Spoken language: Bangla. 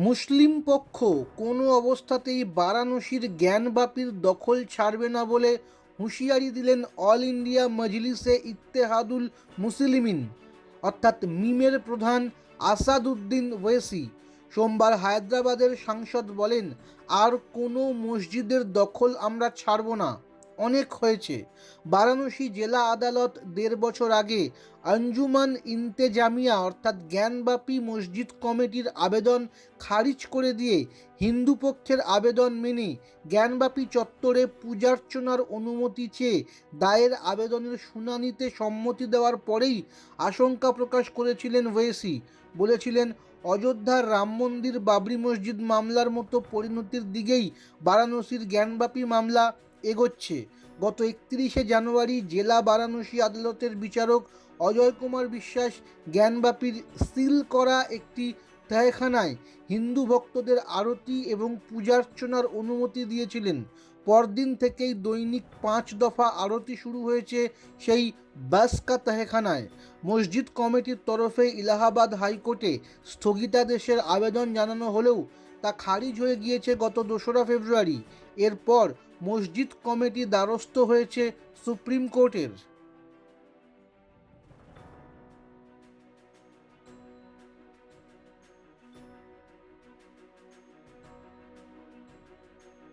মুসলিম পক্ষ কোনো অবস্থাতেই বারাণসীর জ্ঞানবাপীর দখল ছাড়বে না বলে হুঁশিয়ারি দিলেন অল ইন্ডিয়া মজলিসে ইত্তেহাদুল মুসলিমিন অর্থাৎ মিমের প্রধান আসাদুদ্দিন ওয়েসি। সোমবার হায়দ্রাবাদের সাংসদ বলেন, আর কোনো মসজিদের দখল আমরা ছাড়ব না, অনেক হয়েছে। বারাণসী জেলা আদালত ১.৫ বছর আগে আঞ্জুমান ইন্তেজামিয়া অর্থাৎ জ্ঞানবাপী মসজিদ কমিটির আবেদন খারিজ করে দিয়ে হিন্দু পক্ষের আবেদন মেনে জ্ঞানবাপী চত্বরে পূজার্চনার অনুমতি চেয়ে দায়ের আবেদনের শুনানিতে সম্মতি দেওয়ার পরেই আশঙ্কা প্রকাশ করেছিলেন ওয়েসি। বলেছিলেন, অযোধ্যার রাম মন্দির বাবরি মসজিদ মামলার মতো পরিণতির দিকেই বারাণসীর জ্ঞানবাপী মামলা এগোচ্ছে। গত ৩১শে জানুয়ারি জেলা বারাণসী আদালতের বিচারক অজয় কুমার বিশ্বাস জ্ঞানবাপীর সিল করা একটি তহখানায় হিন্দু ভক্তদের আরতি এবং পূজার্চনার অনুমতি দিয়েছিলেন। পরদিন থেকেই দৈনিক ৫ দফা আরতি শুরু হয়েছে সেই বাসকা তহখানায়। মসজিদ কমিটির তরফে এলাহাবাদ হাইকোর্টে স্থগিতাদেশের আবেদন জানানো হলেও তা খারিজ হয়ে গিয়েছে গত ২রা ফেব্রুয়ারি। এরপর মসজিদ কমিটি দ্বারস্থ হয়েছে সুপ্রিম কোর্টের।